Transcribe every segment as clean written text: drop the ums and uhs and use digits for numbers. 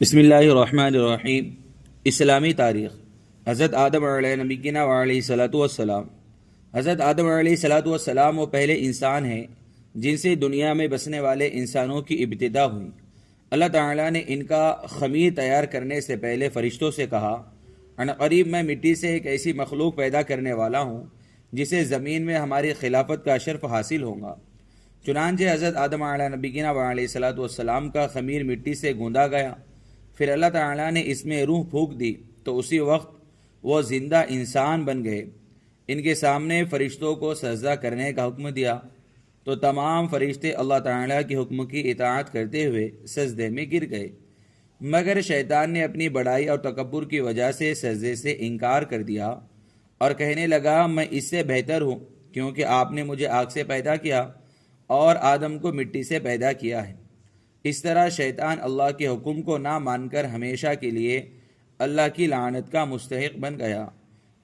بسم اللہ الرحمن الرحیم۔ اسلامی تاریخ۔ حضرت آدم علیہ نبینا علیہ صلاۃ والسلام۔ حضرت آدم علیہ صلاۃ والسلام وہ پہلے انسان ہیں جن سے دنیا میں بسنے والے انسانوں کی ابتدا ہوئی۔ اللہ تعالیٰ نے ان کا خمیر تیار کرنے سے پہلے فرشتوں سے کہا، عنقریب میں مٹی سے ایک ایسی مخلوق پیدا کرنے والا ہوں جسے زمین میں ہماری خلافت کا شرف حاصل ہوگا۔ چنانچہ حضرت آدم علیہ نبینا علیہ صلاۃ والسلام کا خمیر مٹی سے گوندا گیا، پھر اللہ تعالیٰ نے اس میں روح پھونک دی تو اسی وقت وہ زندہ انسان بن گئے۔ ان کے سامنے فرشتوں کو سجدہ کرنے کا حکم دیا تو تمام فرشتے اللہ تعالیٰ کے حکم کی اطاعت کرتے ہوئے سجدے میں گر گئے، مگر شیطان نے اپنی بڑائی اور تکبر کی وجہ سے سجدے سے انکار کر دیا اور کہنے لگا، میں اس سے بہتر ہوں کیونکہ آپ نے مجھے آگ سے پیدا کیا اور آدم کو مٹی سے پیدا کیا ہے۔ اس طرح شیطان اللہ کے حکم کو نہ مان کر ہمیشہ کے لیے اللہ کی لعنت کا مستحق بن گیا،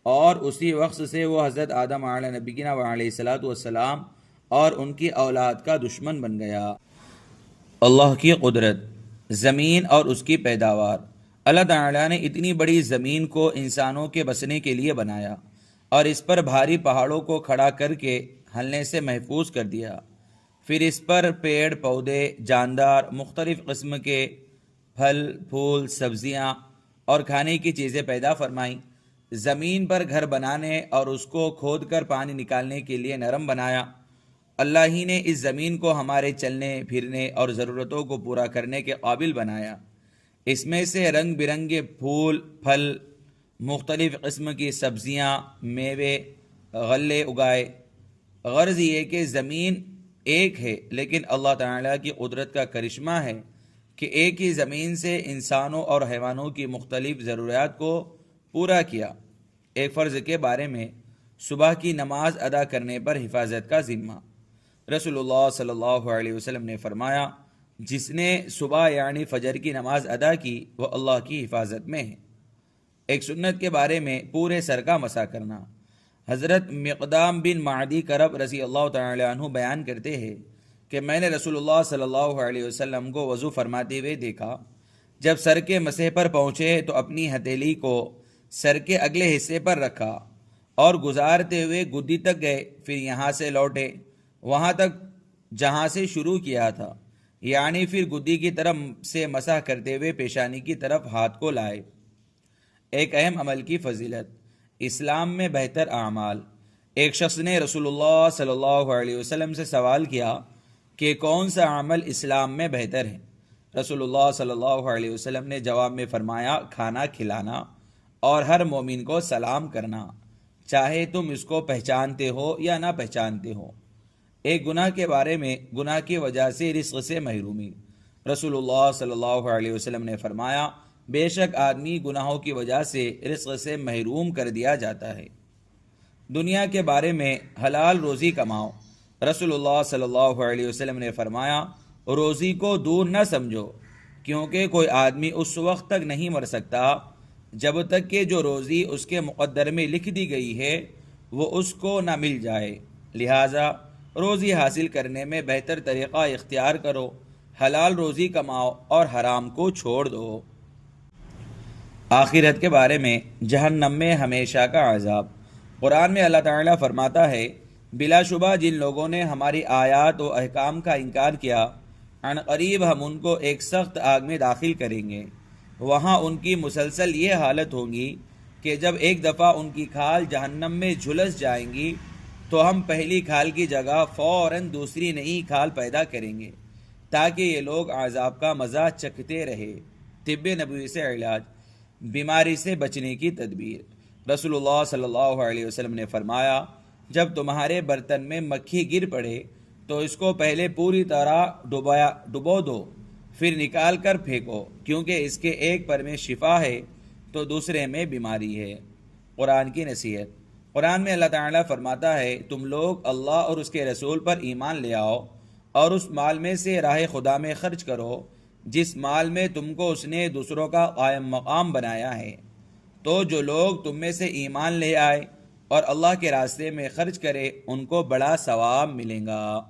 اور اسی وقت سے وہ حضرت آدم علیہ نبینا علیہ صلاۃ والسلام اور ان کی اولاد کا دشمن بن گیا۔ اللہ کی قدرت، زمین اور اس کی پیداوار۔ اللہ تعالیٰ نے اتنی بڑی زمین کو انسانوں کے بسنے کے لیے بنایا اور اس پر بھاری پہاڑوں کو کھڑا کر کے ہلنے سے محفوظ کر دیا۔ پھر اس پر پیڑ پودے، جاندار، مختلف قسم کے پھل پھول، سبزیاں اور کھانے کی چیزیں پیدا فرمائیں۔ زمین پر گھر بنانے اور اس کو کھود کر پانی نکالنے کے لیے نرم بنایا۔ اللہ ہی نے اس زمین کو ہمارے چلنے پھرنے اور ضرورتوں کو پورا کرنے کے قابل بنایا۔ اس میں سے رنگ برنگے پھول پھل، مختلف قسم کی سبزیاں، میوے، غلے اگائے۔ غرض یہ کہ زمین ایک ہے، لیکن اللہ تعالیٰ کی قدرت کا کرشمہ ہے کہ ایک ہی زمین سے انسانوں اور حیوانوں کی مختلف ضروریات کو پورا کیا۔ ایک فرض کے بارے میں، صبح کی نماز ادا کرنے پر حفاظت کا ذمہ۔ رسول اللہ صلی اللہ علیہ وسلم نے فرمایا، جس نے صبح یعنی فجر کی نماز ادا کی وہ اللہ کی حفاظت میں ہے۔ ایک سنت کے بارے میں، پورے سر کا مسح کرنا۔ حضرت مقدام بن معدی کرب رضی اللہ تعالی عنہ بیان کرتے ہیں کہ میں نے رسول اللہ صلی اللہ علیہ وسلم کو وضو فرماتے ہوئے دیکھا۔ جب سر کے مسح پر پہنچے تو اپنی ہتھیلی کو سر کے اگلے حصے پر رکھا اور گزارتے ہوئے گدی تک گئے، پھر یہاں سے لوٹے وہاں تک جہاں سے شروع کیا تھا، یعنی پھر گدی کی طرف سے مسح کرتے ہوئے پیشانی کی طرف ہاتھ کو لائے۔ ایک اہم عمل کی فضیلت، اسلام میں بہتر اعمال۔ ایک شخص نے رسول اللہ صلی اللہ علیہ وسلم سے سوال کیا کہ کون سا عمل اسلام میں بہتر ہے؟ رسول اللہ صلی اللہ علیہ وسلم نے جواب میں فرمایا، کھانا کھلانا اور ہر مومن کو سلام کرنا، چاہے تم اس کو پہچانتے ہو یا نہ پہچانتے ہو۔ ایک گناہ کے بارے میں، گناہ کی وجہ سے رزق سے محرومی۔ رسول اللہ صلی اللہ علیہ وسلم نے فرمایا، بے شک آدمی گناہوں کی وجہ سے رزق سے محروم کر دیا جاتا ہے۔ دنیا کے بارے میں، حلال روزی کماؤ۔ رسول اللہ صلی اللہ علیہ وسلم نے فرمایا، روزی کو دور نہ سمجھو، کیونکہ کوئی آدمی اس وقت تک نہیں مر سکتا جب تک کہ جو روزی اس کے مقدر میں لکھ دی گئی ہے وہ اس کو نہ مل جائے۔ لہٰذا روزی حاصل کرنے میں بہتر طریقہ اختیار کرو، حلال روزی کماؤ اور حرام کو چھوڑ دو۔ آخرت کے بارے میں، جہنم میں ہمیشہ کا عذاب۔ قرآن میں اللہ تعالیٰ فرماتا ہے، بلا شبہ جن لوگوں نے ہماری آیات و احکام کا انکار کیا، عنقریب ہم ان کو ایک سخت آگ میں داخل کریں گے۔ وہاں ان کی مسلسل یہ حالت ہوگی کہ جب ایک دفعہ ان کی کھال جہنم میں جھلس جائیں گی تو ہم پہلی کھال کی جگہ فوراً دوسری نئی کھال پیدا کریں گے تاکہ یہ لوگ عذاب کا مزہ چکھتے رہے۔ طب نبوی سے علاج، بیماری سے بچنے کی تدبیر۔ رسول اللہ صلی اللہ علیہ وسلم نے فرمایا، جب تمہارے برتن میں مکھی گر پڑے تو اس کو پہلے پوری طرح ڈبو دو، پھر نکال کر پھینکو، کیونکہ اس کے ایک پر میں شفا ہے تو دوسرے میں بیماری ہے۔ قرآن کی نصیحت۔ قرآن میں اللہ تعالیٰ فرماتا ہے، تم لوگ اللہ اور اس کے رسول پر ایمان لے آؤ اور اس مال میں سے راہ خدا میں خرچ کرو جس مال میں تم کو اس نے دوسروں کا قائم مقام بنایا ہے۔ تو جو لوگ تم میں سے ایمان لے آئے اور اللہ کے راستے میں خرچ کرے ان کو بڑا ثواب ملے گا۔